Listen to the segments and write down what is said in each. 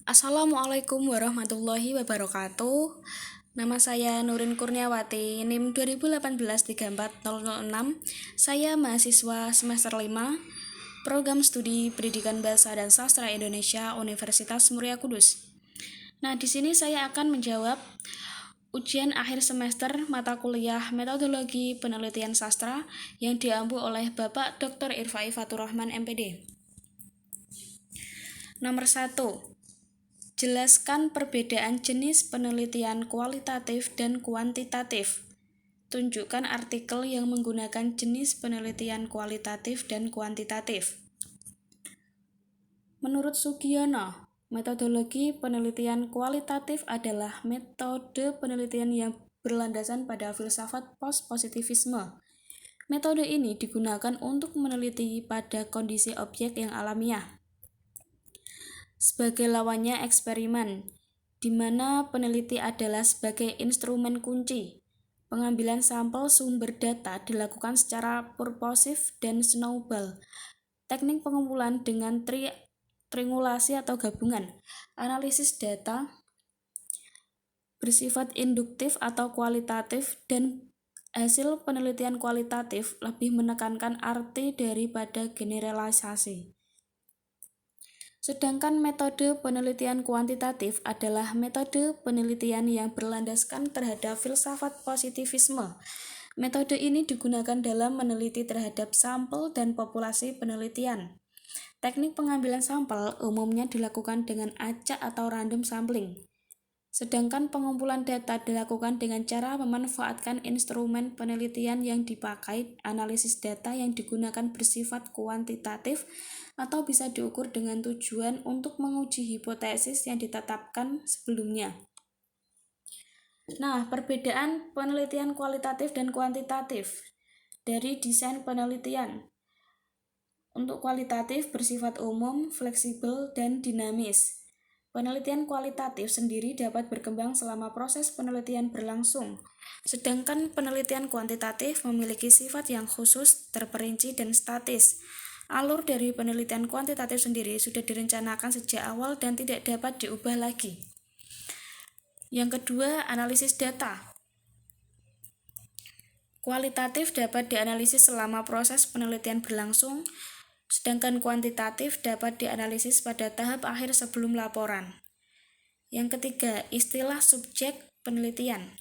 Assalamualaikum warahmatullahi wabarakatuh. Nama saya Nurin Kurniawati, NIM 2018-34006. Saya mahasiswa semester 5, Program Studi Pendidikan Bahasa dan Sastra Indonesia Universitas Muria Kudus. Nah, di sini saya akan menjawab ujian akhir semester mata kuliah Metodologi Penelitian Sastra yang diampu oleh Bapak Dr. Irfai Fatur Rahman, MPD. Nomor 1. Jelaskan perbedaan jenis penelitian kualitatif dan kuantitatif. Tunjukkan artikel yang menggunakan jenis penelitian kualitatif dan kuantitatif. Menurut Sugiono, metodologi penelitian kualitatif adalah metode penelitian yang berlandasan pada filsafat post-positivisme. Metode ini digunakan untuk meneliti pada kondisi objek yang alamiah. Sebagai lawannya eksperimen, di mana peneliti adalah sebagai instrumen kunci. Pengambilan sampel sumber data dilakukan secara purposif dan snowball. Teknik pengumpulan dengan triangulasi atau gabungan. Analisis data bersifat induktif atau kualitatif, dan hasil penelitian kualitatif lebih menekankan arti daripada generalisasi. Sedangkan metode penelitian kuantitatif adalah metode penelitian yang berlandaskan terhadap filsafat positivisme. Metode ini digunakan dalam meneliti terhadap sampel dan populasi penelitian. Teknik pengambilan sampel umumnya dilakukan dengan acak atau random sampling. Sedangkan pengumpulan data dilakukan dengan cara memanfaatkan instrumen penelitian yang dipakai. Analisis data yang digunakan bersifat kuantitatif atau bisa diukur dengan tujuan untuk menguji hipotesis yang ditetapkan sebelumnya. Nah, perbedaan penelitian kualitatif dan kuantitatif dari desain penelitian. Untuk kualitatif bersifat umum, fleksibel, dan dinamis. Penelitian kualitatif sendiri dapat berkembang selama proses penelitian berlangsung, sedangkan penelitian kuantitatif memiliki sifat yang khusus, terperinci, dan statis. Alur dari penelitian kuantitatif sendiri sudah direncanakan sejak awal dan tidak dapat diubah lagi. Yang kedua, analisis data. Kualitatif dapat dianalisis selama proses penelitian berlangsung, sedangkan kuantitatif dapat dianalisis pada tahap akhir sebelum laporan. Yang ketiga, istilah subjek penelitian.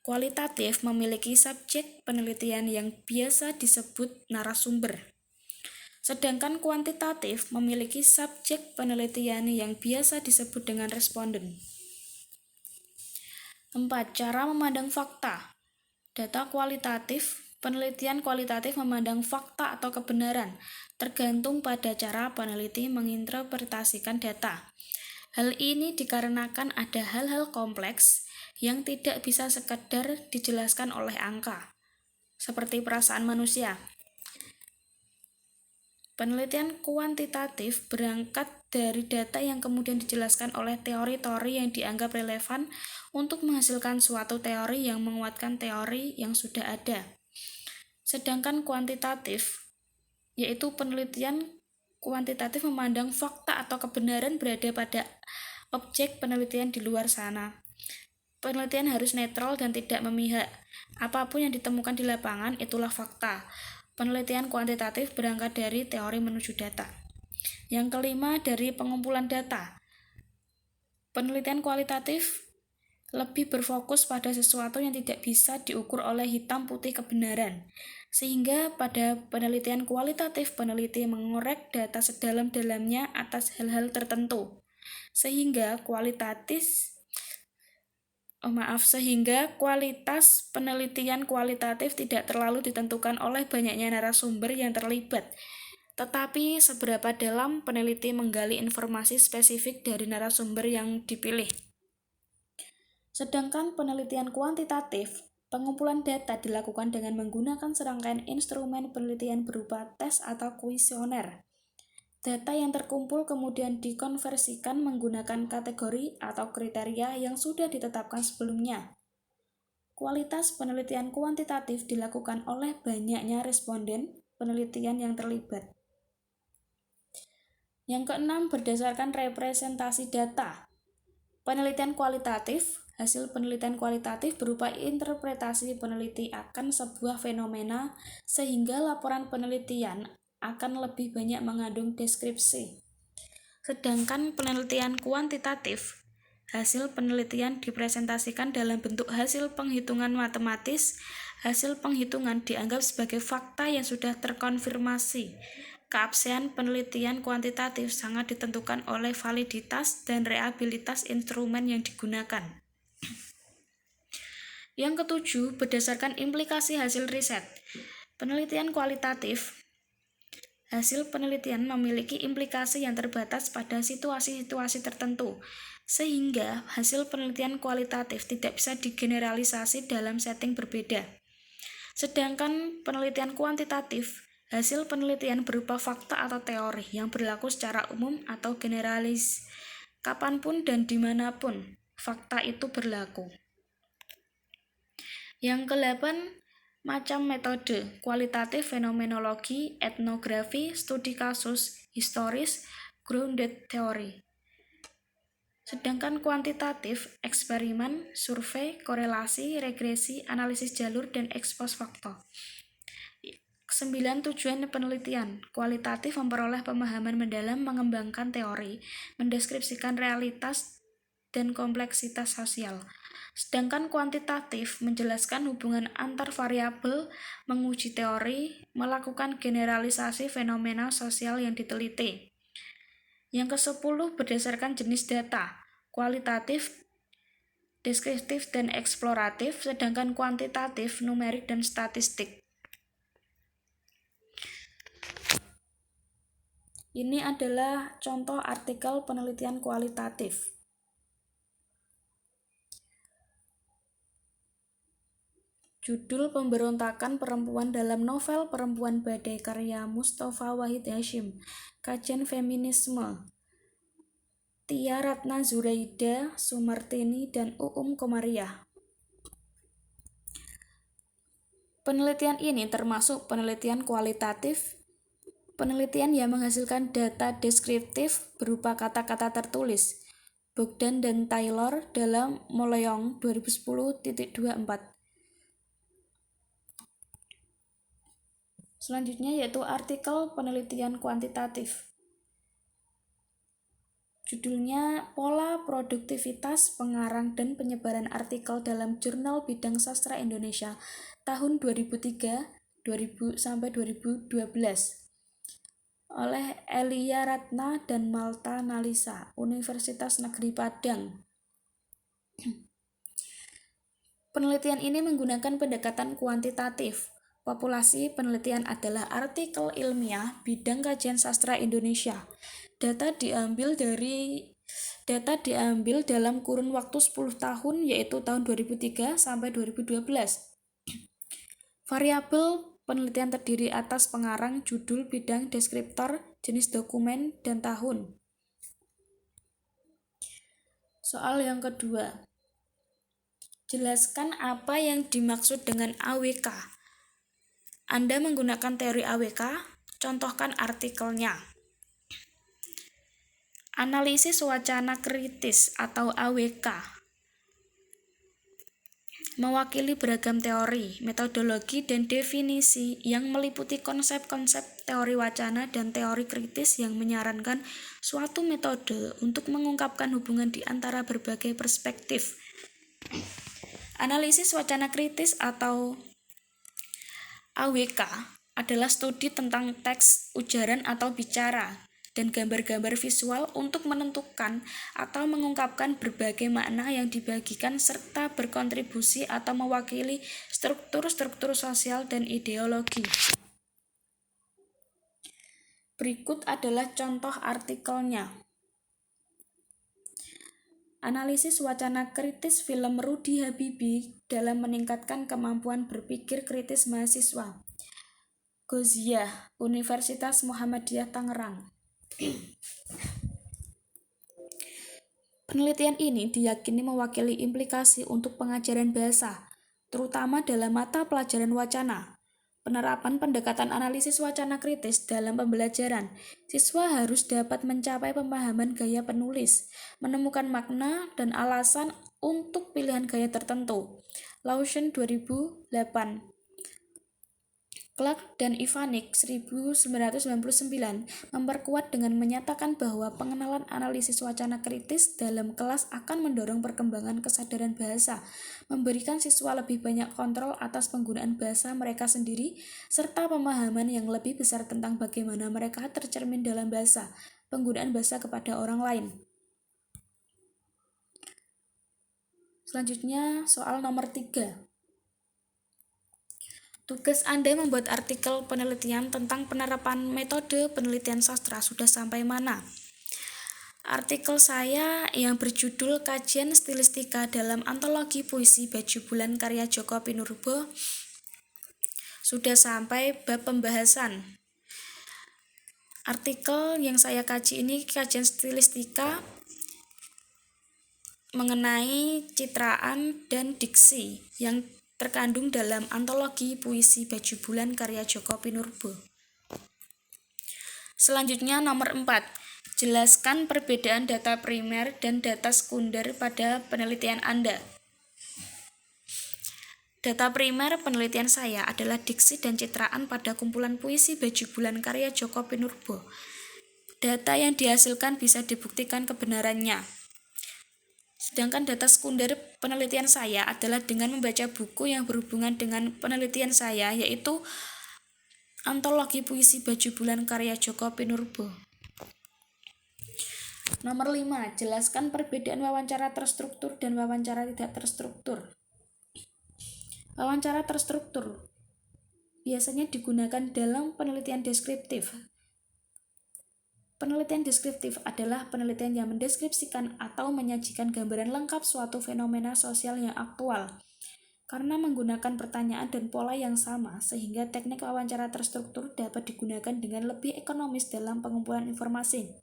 Kualitatif memiliki subjek penelitian yang biasa disebut narasumber. Sedangkan kuantitatif memiliki subjek penelitian yang biasa disebut dengan responden. 4. Cara memandang fakta. Data kualitatif. Penelitian kualitatif memandang fakta atau kebenaran, tergantung pada cara peneliti menginterpretasikan data. Hal ini dikarenakan ada hal-hal kompleks yang tidak bisa sekedar dijelaskan oleh angka, seperti perasaan manusia. Penelitian kuantitatif berangkat dari data yang kemudian dijelaskan oleh teori-teori yang dianggap relevan untuk menghasilkan suatu teori yang menguatkan teori yang sudah ada. Sedangkan kuantitatif, yaitu penelitian kuantitatif memandang fakta atau kebenaran berada pada objek penelitian di luar sana. Penelitian harus netral dan tidak memihak. Apapun yang ditemukan di lapangan itulah fakta. Penelitian kuantitatif berangkat dari teori menuju data. Yang kelima, dari pengumpulan data. Penelitian kualitatif lebih berfokus pada sesuatu yang tidak bisa diukur oleh hitam putih kebenaran. Sehingga pada penelitian kualitatif, peneliti mengorek data sedalam-dalamnya atas hal-hal tertentu. Sehingga kualitas penelitian kualitatif tidak terlalu ditentukan oleh banyaknya narasumber yang terlibat, tetapi seberapa dalam peneliti menggali informasi spesifik dari narasumber yang dipilih. Sedangkan penelitian kuantitatif, pengumpulan data dilakukan dengan menggunakan serangkaian instrumen penelitian berupa tes atau kuesioner. Data yang terkumpul kemudian dikonversikan menggunakan kategori atau kriteria yang sudah ditetapkan sebelumnya. Kualitas penelitian kuantitatif dilakukan oleh banyaknya responden penelitian yang terlibat. Yang keenam, berdasarkan representasi data. Penelitian kualitatif. Hasil penelitian kualitatif berupa interpretasi peneliti akan sebuah fenomena sehingga laporan penelitian akan lebih banyak mengandung deskripsi. Sedangkan penelitian kuantitatif, hasil penelitian dipresentasikan dalam bentuk hasil penghitungan matematis. Hasil penghitungan dianggap sebagai fakta yang sudah terkonfirmasi. Keabsahan penelitian kuantitatif sangat ditentukan oleh validitas dan reliabilitas instrumen yang digunakan. Yang ketujuh, berdasarkan implikasi hasil riset. Penelitian kualitatif. Hasil penelitian memiliki implikasi yang terbatas pada situasi-situasi tertentu, sehingga hasil penelitian kualitatif tidak bisa digeneralisasi dalam setting berbeda. Sedangkan penelitian kuantitatif, hasil penelitian berupa fakta atau teori yang berlaku secara umum atau generalis, kapanpun dan dimanapun fakta itu berlaku. Yang ke-8, macam metode: kualitatif, fenomenologi, etnografi, studi kasus, historis, grounded theory. Sedangkan kuantitatif, eksperimen, survei, korelasi, regresi, analisis jalur, dan ex post facto. 9. Tujuan penelitian. Kualitatif memperoleh pemahaman mendalam, mengembangkan teori, mendeskripsikan realitas dan kompleksitas sosial. Sedangkan kuantitatif menjelaskan hubungan antar variabel, menguji teori, melakukan generalisasi fenomena sosial yang diteliti. Yang ke-10, berdasarkan jenis data. Kualitatif, deskriptif, dan eksploratif, sedangkan kuantitatif, numerik, dan statistik. Ini adalah contoh artikel penelitian kualitatif. Judul Pemberontakan Perempuan dalam novel Perempuan Badai karya Mustafa Wahid Hasyim. Kajian Feminisme. Tia Ratna Zuraida, Sumartini, dan Uum Komariah. Penelitian ini termasuk penelitian kualitatif, penelitian yang menghasilkan data deskriptif berupa kata-kata tertulis. Bogdan dan Taylor dalam Moleong 2010.24. Selanjutnya yaitu artikel penelitian kuantitatif. Judulnya Pola Produktivitas Pengarang dan Penyebaran Artikel dalam Jurnal Bidang Sastra Indonesia tahun 2003-2012 oleh Elia Ratna dan Malta Nalisa, Universitas Negeri Padang. Penelitian ini menggunakan pendekatan kuantitatif. Populasi penelitian adalah artikel ilmiah bidang kajian sastra Indonesia. Data diambil dalam kurun waktu 10 tahun, yaitu tahun 2003 sampai 2012. Variabel penelitian terdiri atas pengarang, judul, bidang, deskriptor, jenis dokumen, dan tahun. Soal yang kedua. Jelaskan apa yang dimaksud dengan AWK. Anda menggunakan teori AWK, contohkan artikelnya. Analisis wacana kritis atau AWK mewakili beragam teori, metodologi, dan definisi yang meliputi konsep-konsep teori wacana dan teori kritis yang menyarankan suatu metode untuk mengungkapkan hubungan di antara berbagai perspektif. Analisis wacana kritis atau AWK adalah studi tentang teks, ujaran atau bicara, dan gambar-gambar visual untuk menentukan atau mengungkapkan berbagai makna yang dibagikan serta berkontribusi atau mewakili struktur-struktur sosial dan ideologi. Berikut adalah contoh artikelnya. Analisis wacana kritis film Rudy Habibie dalam meningkatkan kemampuan berpikir kritis mahasiswa. Ghoziah, Universitas Muhammadiyah Tangerang. Penelitian ini diyakini mewakili implikasi untuk pengajaran bahasa, terutama dalam mata pelajaran wacana. Penerapan pendekatan analisis wacana kritis dalam pembelajaran. Siswa harus dapat mencapai pemahaman gaya penulis, menemukan makna dan alasan untuk pilihan gaya tertentu. Lawson 2008. Clark dan Ivanik 1999 memperkuat dengan menyatakan bahwa pengenalan analisis wacana kritis dalam kelas akan mendorong perkembangan kesadaran bahasa, memberikan siswa lebih banyak kontrol atas penggunaan bahasa mereka sendiri, serta pemahaman yang lebih besar tentang bagaimana mereka tercermin dalam bahasa, penggunaan bahasa kepada orang lain. Selanjutnya, soal nomor 3. Tugas Anda membuat artikel penelitian tentang penerapan metode penelitian sastra sudah sampai mana? Artikel saya yang berjudul Kajian Stilistika dalam Antologi Puisi Baju Bulan karya Djoko Pinurbo sudah sampai bab pembahasan. Artikel yang saya kaji ini kajian stilistika mengenai citraan dan diksi yang terkandung dalam Antologi Puisi Baju Bulan karya Djoko Pinurbo. Selanjutnya nomor 4. Jelaskan perbedaan data primer dan data sekunder pada penelitian Anda. Data primer penelitian saya adalah diksi dan citraan pada kumpulan puisi Baju Bulan karya Djoko Pinurbo. Data yang dihasilkan bisa dibuktikan kebenarannya. Sedangkan data sekunder penelitian saya adalah dengan membaca buku yang berhubungan dengan penelitian saya, yaitu Antologi Puisi Baju Bulan karya Djoko Pinurbo. Nomor 5. Jelaskan perbedaan wawancara terstruktur dan wawancara tidak terstruktur. Wawancara terstruktur biasanya digunakan dalam penelitian deskriptif. Penelitian deskriptif adalah penelitian yang mendeskripsikan atau menyajikan gambaran lengkap suatu fenomena sosial yang aktual. Karena menggunakan pertanyaan dan pola yang sama, sehingga teknik wawancara terstruktur dapat digunakan dengan lebih ekonomis dalam pengumpulan informasi.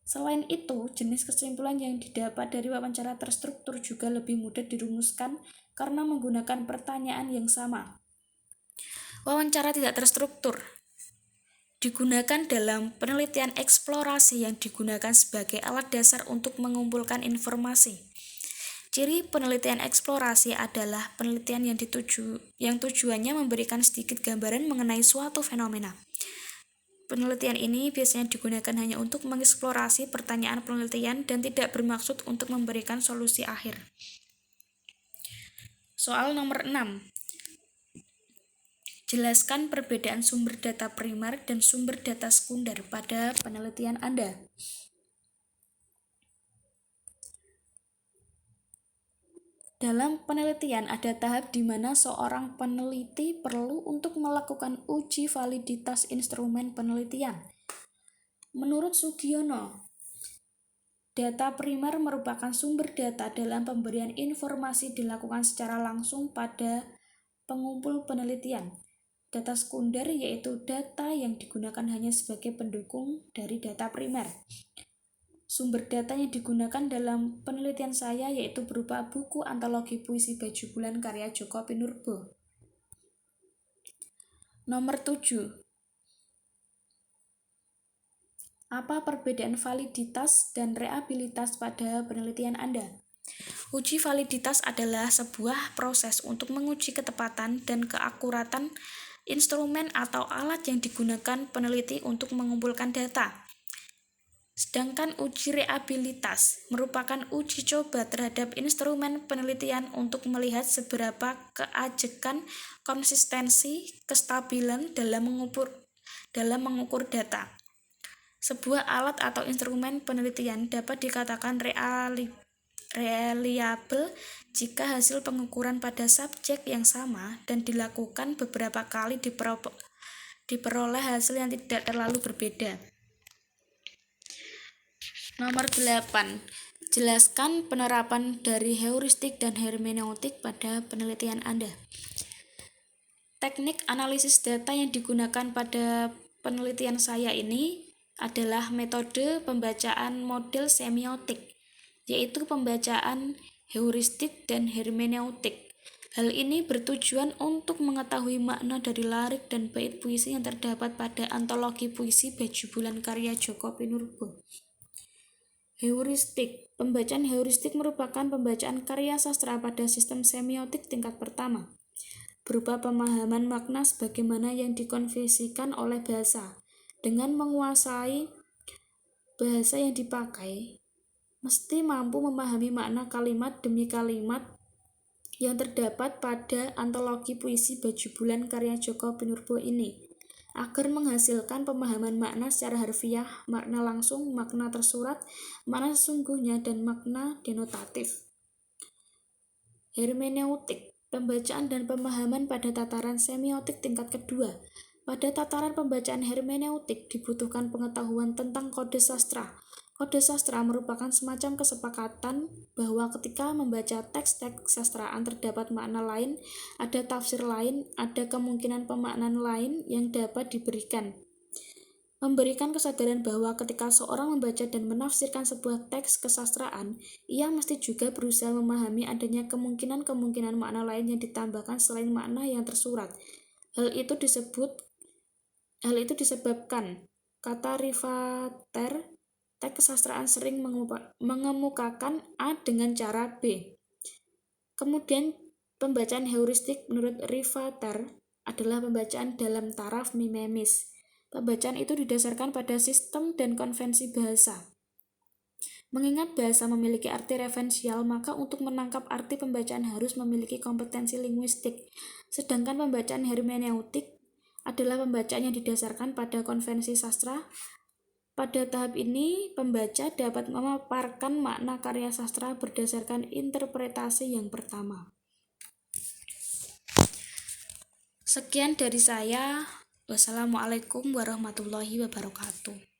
Selain itu, jenis kesimpulan yang didapat dari wawancara terstruktur juga lebih mudah dirumuskan karena menggunakan pertanyaan yang sama. Wawancara tidak terstruktur digunakan dalam penelitian eksplorasi yang digunakan sebagai alat dasar untuk mengumpulkan informasi. Ciri penelitian eksplorasi adalah penelitian yang tujuannya memberikan sedikit gambaran mengenai suatu fenomena. Penelitian ini biasanya digunakan hanya untuk mengeksplorasi pertanyaan penelitian dan tidak bermaksud untuk memberikan solusi akhir. Soal nomor 6. Jelaskan perbedaan sumber data primer dan sumber data sekunder pada penelitian Anda. Dalam penelitian ada tahap di mana seorang peneliti perlu untuk melakukan uji validitas instrumen penelitian. Menurut Sugiono, data primer merupakan sumber data dalam pemberian informasi dilakukan secara langsung pada pengumpul penelitian. Data sekunder yaitu data yang digunakan hanya sebagai pendukung dari data primer. Sumber data yang digunakan dalam penelitian saya yaitu berupa buku Antologi Puisi Baju Bulan karya Djoko Pinurbo. Nomor 7. Apa perbedaan validitas dan reabilitas pada penelitian Anda? Uji validitas adalah sebuah proses untuk menguji ketepatan dan keakuratan instrumen atau alat yang digunakan peneliti untuk mengumpulkan data. Sedangkan uji reabilitas merupakan uji coba terhadap instrumen penelitian untuk melihat seberapa keajekan, konsistensi, kestabilan dalam mengukur data. Sebuah alat atau instrumen penelitian dapat dikatakan reliable jika hasil pengukuran pada subjek yang sama dan dilakukan beberapa kali diperoleh hasil yang tidak terlalu berbeda. Nomor 8. Jelaskan penerapan dari heuristik dan hermeneutik pada penelitian Anda. Teknik analisis data yang digunakan pada penelitian saya ini adalah metode pembacaan model semiotik, yaitu pembacaan heuristik dan hermeneutik. Hal ini bertujuan untuk mengetahui makna dari lirik dan bait puisi yang terdapat pada antologi puisi Baju Bulan karya Djoko Pinurbo. Heuristik. Pembacaan heuristik merupakan pembacaan karya sastra pada sistem semiotik tingkat pertama, berupa pemahaman makna sebagaimana yang dikonversikan oleh bahasa. Dengan menguasai bahasa yang dipakai, mesti mampu memahami makna kalimat demi kalimat yang terdapat pada antologi puisi Baju Bulan karya Djoko Pinurbo ini, agar menghasilkan pemahaman makna secara harfiah, makna langsung, makna tersurat, makna sesungguhnya, dan makna denotatif. Hermeneutik. Pembacaan dan pemahaman pada tataran semiotik tingkat kedua. Pada tataran pembacaan hermeneutik dibutuhkan pengetahuan tentang kode sastra. Kode sastra merupakan semacam kesepakatan bahwa ketika membaca teks-teks sastraan terdapat makna lain, ada tafsir lain, ada kemungkinan pemaknaan lain yang dapat diberikan. Memberikan kesadaran bahwa ketika seorang membaca dan menafsirkan sebuah teks kesastraan, ia mesti juga berusaha memahami adanya kemungkinan-kemungkinan makna lain yang ditambahkan selain makna yang tersurat. Hal itu disebabkan kata Rivater, teks kesastraan sering mengemukakan A dengan cara B. Kemudian pembacaan heuristik menurut Rivater adalah pembacaan dalam taraf mimemis. Pembacaan itu didasarkan pada sistem dan konvensi bahasa. Mengingat bahasa memiliki arti referensial, maka untuk menangkap arti pembacaan harus memiliki kompetensi linguistik. Sedangkan pembacaan hermeneutik adalah pembacaan yang didasarkan pada konvensi sastra. Pada tahap ini, pembaca dapat memaparkan makna karya sastra berdasarkan interpretasi yang pertama. Sekian dari saya. Wassalamualaikum warahmatullahi wabarakatuh.